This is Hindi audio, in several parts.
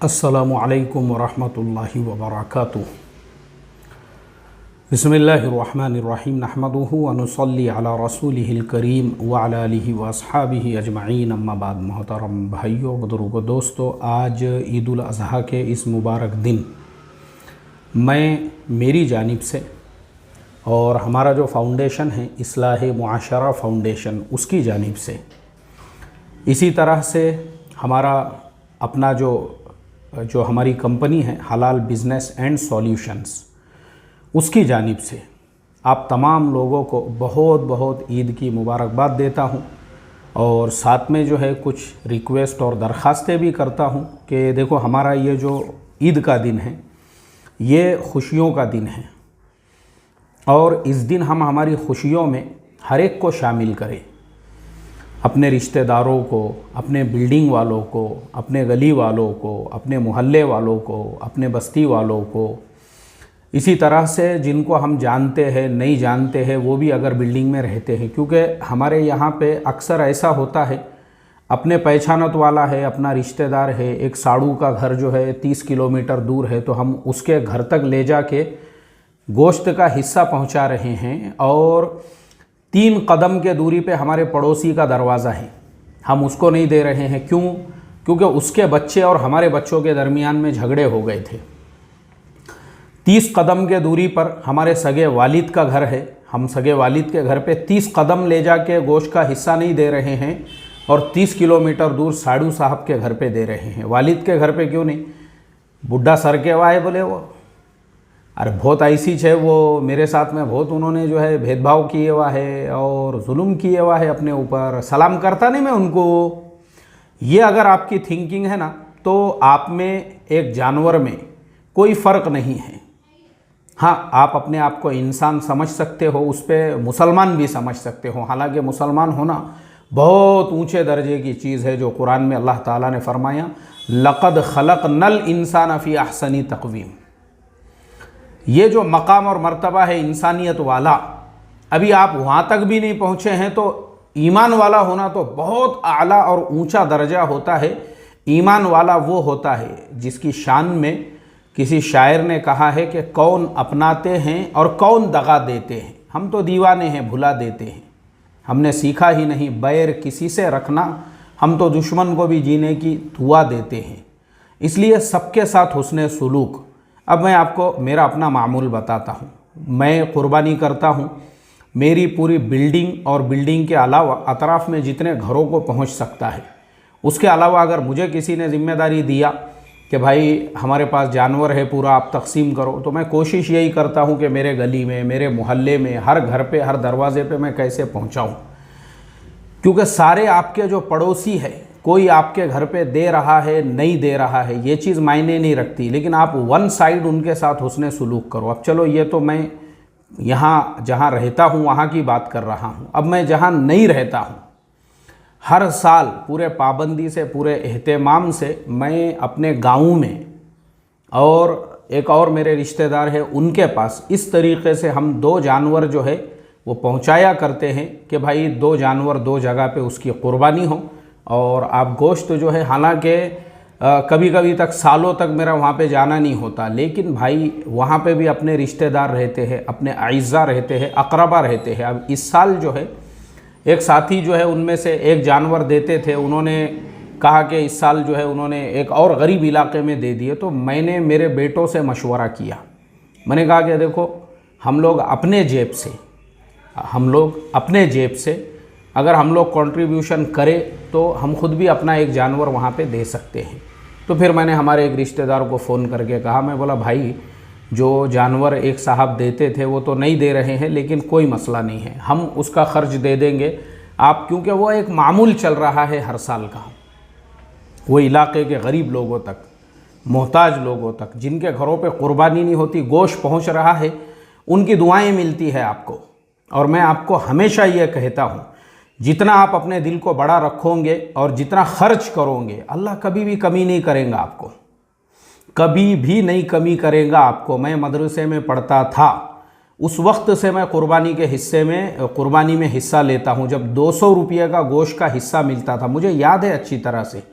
अस्सलामु अलैकुम वरहमतुल्लाहि वबरकातुहू। बिस्मिल्लाहिर्रहमानिर्रहीम नहमदुहु व नुसल्ली अला रसूलिहिल करीम व अला आलिहि व अस्हाबिहि अजमईन अम्मा बाद। मोहतरम भाइयों बुजुर्गों दोस्तों, आज ईद उल अज़हा के इस मुबारक दिन मैं मेरी जानिब से और हमारा जो फाउंडेशन है इस्लाह मुआशरा फाउंडेशन उसकी जानिब से, इसी तरह से हमारा अपना जो हमारी कंपनी है हलाल बिज़नेस एंड सॉल्यूशंस उसकी जानिब से आप तमाम लोगों को बहुत बहुत ईद की मुबारकबाद देता हूं। और साथ में जो है कुछ रिक्वेस्ट और दरख्वास्तें भी करता हूं कि देखो, हमारा ये जो ईद का दिन है ये खुशियों का दिन है और इस दिन हम हमारी खुशियों में हर एक को शामिल करें, अपने रिश्तेदारों को, अपने बिल्डिंग वालों को, अपने गली वालों को, अपने मोहल्ले वालों को, अपने बस्ती वालों को, इसी तरह से जिनको हम जानते हैं नहीं जानते हैं वो भी अगर बिल्डिंग में रहते हैं, क्योंकि हमारे यहाँ पे अक्सर ऐसा होता है, अपने पहचानत वाला है, अपना रिश्तेदार है, एक साड़ू का घर जो है 30 किलोमीटर दूर है, तो हम उसके घर तक ले जाके गोश्त का हिस्सा पहुँचा रहे हैं और 3 कदम के दूरी पे हमारे पड़ोसी का दरवाज़ा है, हम उसको नहीं दे रहे हैं। क्यों? क्योंकि उसके बच्चे और हमारे बच्चों के दरमियान में झगड़े हो गए थे। 30 कदम के दूरी पर हमारे सगे वालिद का घर है, हम सगे वालिद के घर पे 30 कदम ले जाके गोश्त का हिस्सा नहीं दे रहे हैं और 30 किलोमीटर दूर साड़ू साहब के घर पे दे रहे हैं। वालिद के घर पे क्यों नहीं? बुढ़ा सर के वाए बोले वो, अरे बहुत ऐसी है वो, मेरे साथ में बहुत उन्होंने जो है भेदभाव किए हुआ है और जुल्म किए हुआ है अपने ऊपर, सलाम करता नहीं मैं उनको। ये अगर आपकी थिंकिंग है ना, तो आप में एक जानवर में कोई फ़र्क नहीं है। हाँ, आप अपने आप को इंसान समझ सकते हो, उस पर मुसलमान भी समझ सकते हो, हालांकि मुसलमान होना बहुत ऊंचे दर्जे की चीज़ है। जो कुरान में अल्लाह ताला ने फरमाया, लक़द खलक़नल इंसान फ़ी अहसनी तक़वीम, ये जो मकाम और मर्तबा है इंसानियत वाला, अभी आप वहाँ तक भी नहीं पहुँचे हैं, तो ईमान वाला होना तो बहुत आला और ऊंचा दर्जा होता है। ईमान वाला वो होता है जिसकी शान में किसी शायर ने कहा है कि कौन अपनाते हैं और कौन दगा देते हैं। हम तो दीवाने हैं, भुला देते हैं, हमने सीखा ही नहीं बैर किसी से रखना, हम तो दुश्मन को भी जीने की दुआ देते हैं। इसलिए सबके साथ हुस्ने सुलूक। अब मैं आपको मेरा अपना मामूल बताता हूँ। मैं कुर्बानी करता हूँ, मेरी पूरी बिल्डिंग और बिल्डिंग के अलावा अतराफ़ में जितने घरों को पहुँच सकता है, उसके अलावा अगर मुझे किसी ने ज़िम्मेदारी दिया कि भाई हमारे पास जानवर है पूरा, आप तकसीम करो, तो मैं कोशिश यही करता हूँ कि मेरे गली में, मेरे मोहल्ले में, हर घर पे, हर दरवाज़े पे मैं कैसे पहुँचाऊँ। क्योंकि सारे आपके जो पड़ोसी है, कोई आपके घर पे दे रहा है नहीं दे रहा है ये चीज़ मायने नहीं रखती, लेकिन आप वन साइड उनके साथ हुस्ने सुलूक करो। अब चलो, ये तो मैं यहाँ जहाँ रहता हूँ वहाँ की बात कर रहा हूँ। अब मैं जहाँ नहीं रहता हूँ, हर साल पूरे पाबंदी से, पूरे एहतमाम से मैं अपने गाँव में और एक और मेरे रिश्तेदार हैं उनके पास इस तरीक़े से हम 2 जानवर जो है वो पहुँचाया करते हैं कि भाई 2 जानवर 2 जगह पे उसकी क़ुरबानी हो और आप गोश्त जो है, हालांकि कभी कभी तक सालों तक मेरा वहाँ पे जाना नहीं होता, लेकिन भाई वहाँ पे भी अपने रिश्तेदार रहते हैं, अपने आइज़ा रहते हैं, अक़रबा रहते हैं। अब इस साल जो है एक साथी जो है उनमें से एक जानवर देते थे, उन्होंने कहा कि इस साल जो है उन्होंने एक और गरीब इलाके में दे दिए। तो मैंने मेरे बेटों से मशवरा किया, मैंने कहा कि देखो, हम लोग अपने जेब से अगर हम लोग कंट्रीब्यूशन करें तो हम खुद भी अपना एक जानवर वहाँ पे दे सकते हैं। तो फिर मैंने हमारे एक रिश्तेदार को फ़ोन करके कहा, मैं बोला भाई जो जानवर एक साहब देते थे वो तो नहीं दे रहे हैं, लेकिन कोई मसला नहीं है, हम उसका ख़र्च दे देंगे आप, क्योंकि वो एक मामूल चल रहा है हर साल का। वो इलाके के गरीब लोगों तक, मोहताज लोगों तक, जिनके घरों पे क़ुरबानी नहीं होती, गोश्त पहुँच रहा है, उनकी दुआएँ मिलती है आपको। और मैं आपको हमेशा ये कहता हूँ, जितना आप अपने दिल को बड़ा रखोगे और जितना खर्च करोगे, अल्लाह कभी भी कमी नहीं करेगा आपको, कभी भी नहीं कमी करेगा आपको। मैं मदरसे में पढ़ता था, उस वक्त से मैं कुर्बानी में हिस्सा लेता हूँ। जब 200 रुपये का गोश्त का हिस्सा मिलता था, मुझे याद है अच्छी तरह से,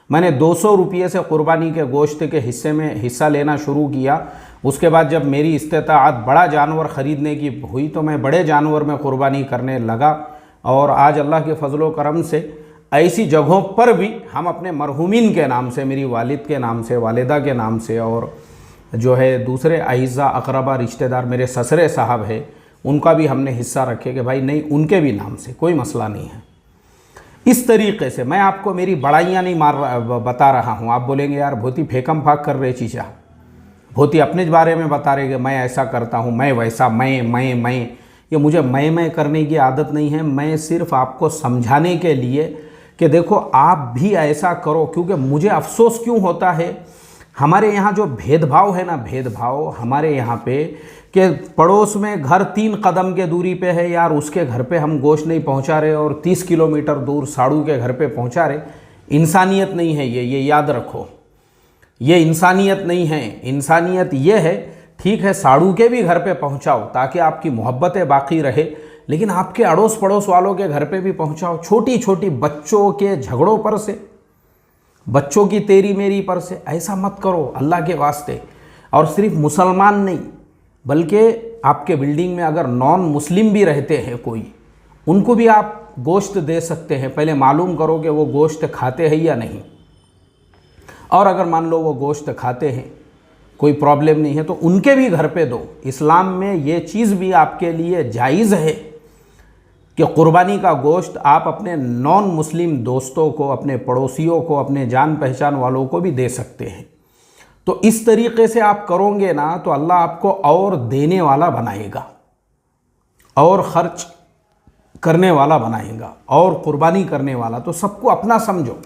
मैंने 200 रुपये से कुर्बानी के गोश्त के हिस्से में हिस्सा लेना शुरू किया। उसके बाद जब मेरी इस्तेताअत बड़ा जानवर ख़रीदने की हुई तो मैं बड़े जानवर में कुर्बानी करने लगा। और आज अल्लाह के फजलो करम से ऐसी जगहों पर भी हम अपने मरहूमिन के नाम से, मेरी वालिद के नाम से, वालिदा के नाम से, और जो है दूसरे अइज़ा अक़रबा रिश्तेदार मेरे ससरे साहब है, उनका भी हमने हिस्सा रखे कि भाई नहीं, उनके भी नाम से कोई मसला नहीं है। इस तरीक़े से मैं आपको मेरी बड़ाइयाँ नहीं बता रहा हूँ। आप बोलेंगे यार बहुत ही फेकम फाक कर रहे चीज़ा, बहुत ही अपने बारे में बता रहे कि मैं ऐसा करता हूँ, मैं वैसा, मैं ये मुझे मैं करने की आदत नहीं है। मैं सिर्फ आपको समझाने के लिए कि देखो आप भी ऐसा करो, क्योंकि मुझे अफसोस क्यों होता है, हमारे यहाँ जो भेदभाव है ना, भेदभाव हमारे यहाँ पे कि पड़ोस में घर 3 कदम के दूरी पे है यार, उसके घर पे हम गोश्त नहीं पहुँचा रहे और 30 किलोमीटर दूर साड़ू के घर पे पहुँचा रहे। इंसानियत नहीं है ये याद रखो, ये इंसानियत नहीं है। इंसानियत ये है, ठीक है साड़ू के भी घर पे पहुँचाओ ताकि आपकी मोहब्बतें बाकी रहे, लेकिन आपके अड़ोस पड़ोस वालों के घर पे भी पहुँचाओ। छोटी छोटी बच्चों के झगड़ों पर से, बच्चों की तेरी मेरी पर से ऐसा मत करो अल्लाह के वास्ते। और सिर्फ मुसलमान नहीं, बल्कि आपके बिल्डिंग में अगर नॉन मुस्लिम भी रहते हैं कोई, उनको भी आप गोश्त दे सकते हैं। पहले मालूम करो कि वो गोश्त खाते हैं या नहीं, और अगर मान लो वो गोश्त खाते हैं, कोई प्रॉब्लम नहीं है, तो उनके भी घर पे दो। इस्लाम में ये चीज़ भी आपके लिए जायज़ है कि कुर्बानी का गोश्त आप अपने नॉन मुस्लिम दोस्तों को, अपने पड़ोसियों को, अपने जान पहचान वालों को भी दे सकते हैं। तो इस तरीके से आप करोगे ना तो अल्लाह आपको और देने वाला बनाएगा, और खर्च करने वाला बनाएगा, और कुर्बानी करने वाला। तो सबको अपना समझो,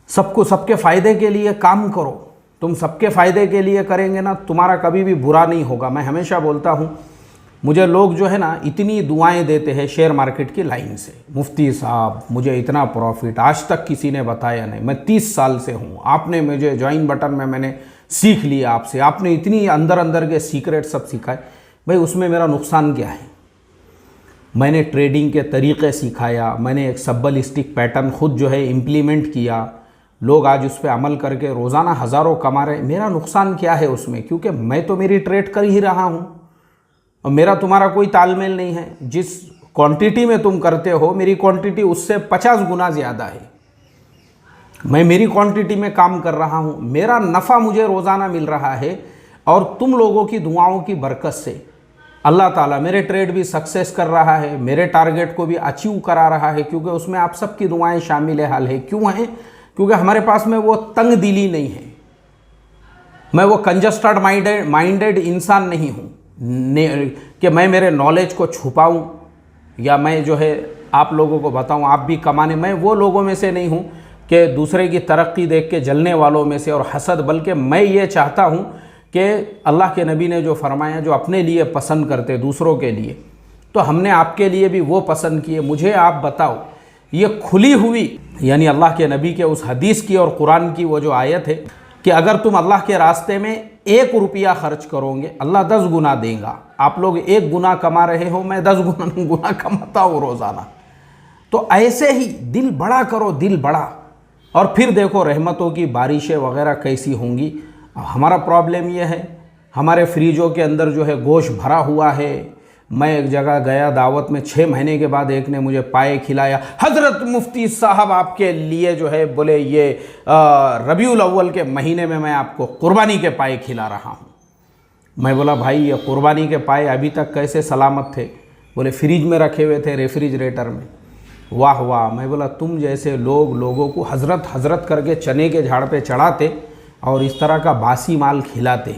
सबको सबके फ़ायदे के लिए काम करो। तुम सबके फ़ायदे के लिए करेंगे ना, तुम्हारा कभी भी बुरा नहीं होगा। मैं हमेशा बोलता हूँ, मुझे लोग जो है ना इतनी दुआएं देते हैं शेयर मार्केट की लाइन से, मुफ्ती साहब मुझे इतना प्रॉफिट आज तक किसी ने बताया नहीं, मैं 30 साल से हूँ, आपने मुझे ज्वाइन बटन में मैंने सीख लिया आपसे, आपने इतनी अंदर अंदर के सीक्रेट सब सिखाए। भाई उसमें मेरा नुकसान क्या है? मैंने ट्रेडिंग के तरीक़े सिखाया, मैंने एक सबलिस्टिक पैटर्न खुद जो है इम्प्लीमेंट किया, लोग आज उस पर अमल करके रोज़ाना हज़ारों कमा रहे। मेरा नुकसान क्या है उसमें? क्योंकि मैं तो मेरी ट्रेड कर ही रहा हूँ और मेरा तुम्हारा कोई तालमेल नहीं है। जिस क्वांटिटी में तुम करते हो, मेरी क्वांटिटी उससे 50 गुना ज़्यादा है। मैं मेरी क्वांटिटी में काम कर रहा हूँ, मेरा नफ़ा मुझे रोज़ाना मिल रहा है, और तुम लोगों की दुआओं की बरकत से अल्लाह ताला मेरे ट्रेड भी सक्सेस कर रहा है, मेरे टारगेट को भी अचीव करा रहा है, क्योंकि उसमें आप सबकी दुआएं शामिल हाल है। क्यों है? क्योंकि हमारे पास में वो तंग दिली नहीं है, मैं वो कंजस्टेड माइंडेड इंसान नहीं हूँ कि मैं मेरे नॉलेज को छुपाऊँ या मैं जो है आप लोगों को बताऊँ आप भी कमाने। मैं वो लोगों में से नहीं हूँ कि दूसरे की तरक्की देख के जलने वालों में से और हसद, बल्कि मैं ये चाहता हूँ कि अल्लाह के नबी ने जो फरमाया, जो अपने लिए पसंद करते दूसरों के लिए, तो हमने आपके लिए भी वो पसंद किए। मुझे आप बताओ, ये खुली हुई यानी अल्लाह के नबी के उस हदीस की और कुरान की वो जो आयत है कि अगर तुम अल्लाह के रास्ते में 1 रुपया खर्च करोगे अल्लाह 10 गुना देगा। आप लोग 1 गुना कमा रहे हो, मैं 10 गुना कमाता हूँ रोज़ाना। तो ऐसे ही दिल बड़ा करो, दिल बड़ा, और फिर देखो रहमतों की बारिशें वगैरह कैसी होंगी। हमारा प्रॉब्लम यह है, हमारे फ्रीजों के अंदर जो है गोश्त भरा हुआ है। मैं एक जगह गया दावत में, 6 महीने के बाद एक ने मुझे पाए खिलाया, हज़रत मुफ्ती साहब आपके लिए जो है बोले ये रबीउल अव्वल के महीने में मैं आपको कुर्बानी के पाए खिला रहा हूँ। मैं बोला भाई ये कुर्बानी के पाए अभी तक कैसे सलामत थे? बोले फ्रिज में रखे हुए थे, रेफ्रिजरेटर में। वाह वाह। मैं बोला तुम जैसे लोगों को हज़रत हज़रत करके चने के झाड़ पे चढ़ाते और इस तरह का बासी माल खिलाते,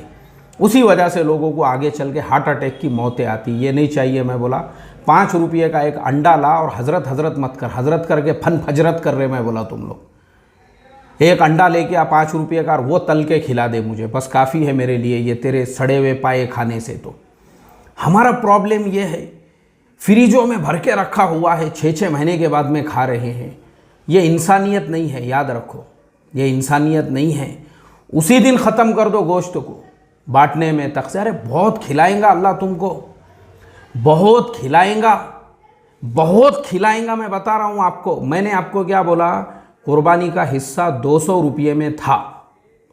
उसी वजह से लोगों को आगे चल के हार्ट अटैक की मौतें आती। ये नहीं चाहिए। मैं बोला 5 रुपये का एक अंडा ला और हज़रत हज़रत मत कर, हज़रत करके फन फजरत कर रहे। मैं बोला तुम लोग एक अंडा लेके आ 5 रुपये का, और वो तल के खिला दे मुझे, बस काफ़ी है मेरे लिए ये तेरे सड़े हुए पाए खाने से। तो हमारा प्रॉब्लम ये है, फ्रीजों में भर के रखा हुआ है, 6-6 महीने के बाद में खा रहे हैं। ये इंसानियत नहीं है, याद रखो, ये इंसानियत नहीं है। उसी दिन ख़त्म कर दो गोश्त को बांटने में तक से। अरे बहुत खिलाएंगा अल्लाह तुमको, बहुत खिलाएंगा, बहुत खिलाएंगा। मैं बता रहा हूँ आपको। मैंने आपको क्या बोला कुर्बानी का हिस्सा 200 रुपये में था।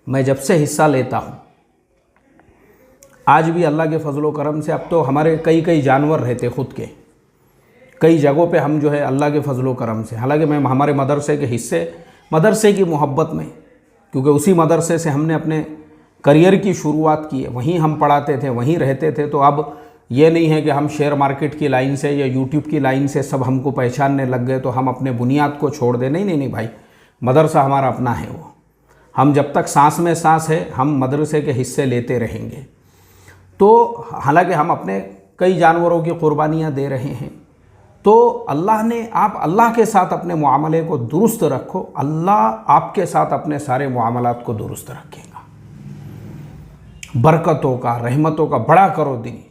मैं जब से हिस्सा लेता हूँ, आज भी अल्लाह के फजलो करम से, अब तो हमारे कई कई जानवर रहते खुद के, कई जगहों पे हम जो है अल्लाह के फजलो करम से, हालांकि मैं हमारे मदरसे के हिस्से, मदरसे की मोहब्बत में, क्योंकि उसी मदरसे से हमने अपने करियर की शुरुआत की है, वहीं हम पढ़ाते थे, वहीं रहते थे। तो अब ये नहीं है कि हम शेयर मार्केट की लाइन से या यूट्यूब की लाइन से सब हमको पहचानने लग गए तो हम अपने बुनियाद को छोड़ दें। नहीं नहीं नहीं भाई, मदरसा हमारा अपना है। वो हम जब तक सांस में सांस है, हम मदरसे के हिस्से लेते रहेंगे। तो हालांकि हम अपने कई जानवरों की कुर्बानियाँ दे रहे हैं, तो अल्लाह ने, आप अल्लाह के साथ अपने मुआमले को दुरुस्त रखो, अल्लाह आपके साथ अपने सारे मुआमलात को दुरुस्त रखेगा। बरकतों का, रहमतों का बड़ा करो दिन।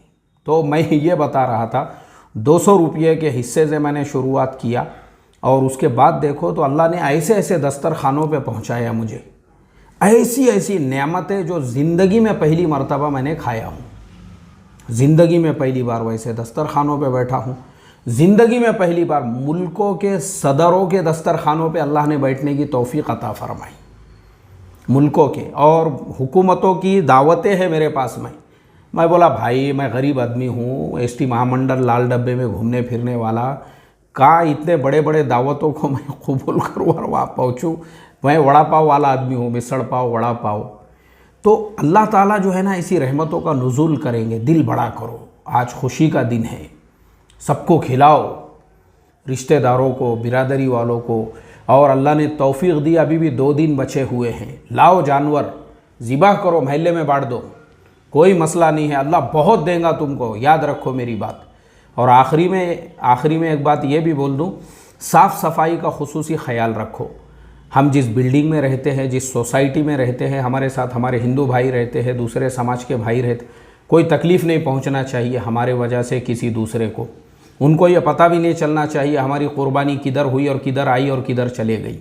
तो मैं ये बता रहा था, 200 रुपये के हिस्से से मैंने शुरुआत किया और उसके बाद देखो तो अल्लाह ने ऐसे ऐसे दस्तरखानों पे पहुंचाया मुझे, ऐसी ऐसी नेमतें जो ज़िंदगी में पहली मर्तबा मैंने खाया हूँ। ज़िंदगी में पहली बार वैसे दस्तरखानों पे बैठा हूँ। ज़िंदगी में पहली बार मुल्कों के सदरों के दस्तरखानों पे अल्लाह ने बैठने की तौफीक अता फरमाई। मुल्कों के और हुकूमतों की दावतें हैं मेरे पास में। मैं बोला भाई, मैं गरीब आदमी हूँ, एसटी महामंडल लाल डब्बे में घूमने फिरने वाला, का इतने बड़े बड़े दावतों को मैं कबूल करूँ और वहाँ पहुँचूँ। मैं वड़ा पाव वाला आदमी हूँ, मिसल पाव, वड़ा पाव। तो अल्लाह ताला जो है ना, इसी रहमतों का नुज़ूल करेंगे। दिल बड़ा करो, आज खुशी का दिन है, सबको खिलाओ, रिश्तेदारों को, बिरादरी वालों को। और अल्लाह ने तौफीक दी, अभी भी 2 दिन बचे हुए हैं, लाओ जानवर, ज़िबा करो, महल्ले में बांट दो, कोई मसला नहीं है, अल्लाह बहुत देगा तुमको, याद रखो मेरी बात। और आखिरी में एक बात ये भी बोल दूँ, साफ़ सफाई का खुसूसी ख्याल रखो। हम जिस बिल्डिंग में रहते हैं, जिस सोसाइटी में रहते हैं, हमारे साथ हमारे हिंदू भाई रहते हैं, दूसरे समाज के भाई रहते, कोई तकलीफ़ नहीं पहुंचना चाहिए हमारे वजह से किसी दूसरे को। उनको ये पता भी नहीं चलना चाहिए हमारी कुर्बानी किधर हुई और किधर आई और किधर चले गई,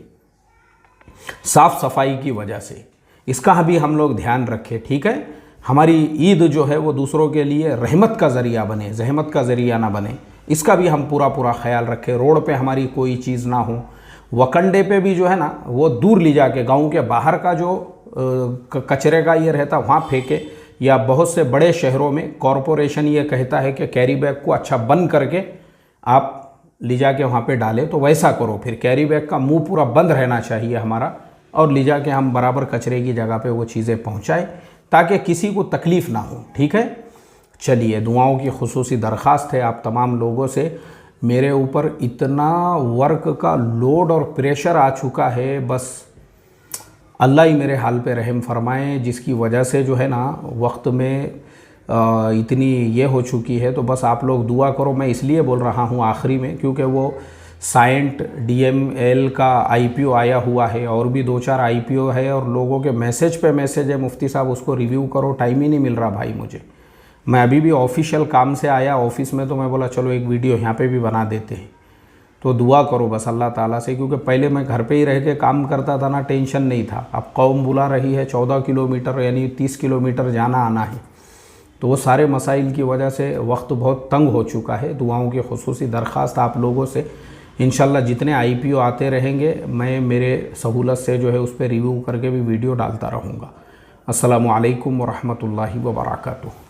साफ़ सफाई की वजह से। इसका भी हम लोग ध्यान रखें, ठीक है। हमारी ईद जो है वो दूसरों के लिए रहमत का ज़रिया बने, जहमत का ज़रिया ना बने, इसका भी हम पूरा ख्याल रखें। रोड पे हमारी कोई चीज़ ना हो, वकंडे पे भी जो है ना वो दूर ले जाके, गांव के बाहर का जो कचरे का ये रहता वहाँ फेंके, या बहुत से बड़े शहरों में कॉरपोरेशन ये कहता है कि कैरी बैग को अच्छा बंद करके आप ले जाके वहाँ पे डालें, तो वैसा करो। फिर कैरी बैग का मुंह पूरा बंद रहना चाहिए हमारा, और ले जाके हम बराबर कचरे की जगह पे वो चीज़ें पहुँचाएँ ताकि किसी को तकलीफ़ ना हो, ठीक है। चलिए, दुआओं की खुसूसी दरख्वास्त है आप तमाम लोगों से। मेरे ऊपर इतना वर्क का लोड और प्रेशर आ चुका है, बस अल्लाह ही मेरे हाल पे रहम फरमाए, जिसकी वजह से जो है ना वक्त में इतनी ये हो चुकी है। तो बस आप लोग दुआ करो। मैं इसलिए बोल रहा हूँ आखिरी में, क्योंकि वो साइंट DML का IPO आया हुआ है, और भी 2-4 IPO है, और लोगों के मैसेज पे मैसेज है, मुफ्ती साहब उसको रिव्यू करो, टाइम ही नहीं मिल रहा भाई मुझे। मैं अभी भी ऑफिशियल काम से आया ऑफिस में, तो मैं बोला चलो एक वीडियो यहाँ पे भी बना देते हैं। तो दुआ करो बस अल्लाह ताला से, क्योंकि पहले मैं घर पे ही रह के काम करता था ना, टेंशन नहीं था। अब कौम बुला रही है 14 किलोमीटर यानी 30 किलोमीटर जाना आना है, तो वो सारे मसाइल की वजह से वक्त बहुत तंग हो चुका है। दुआओं की खुसूसी दरख्वास्त आप लोगों से, इंशाल्लाह जितने IPO आते रहेंगे मैं मेरे सहूलत से जो है उस पर रिव्यू करके भी वीडियो डालता रहूँगा। अस्सलामु अलैकुम व रहमतुल्लाहि व बरकातुहू।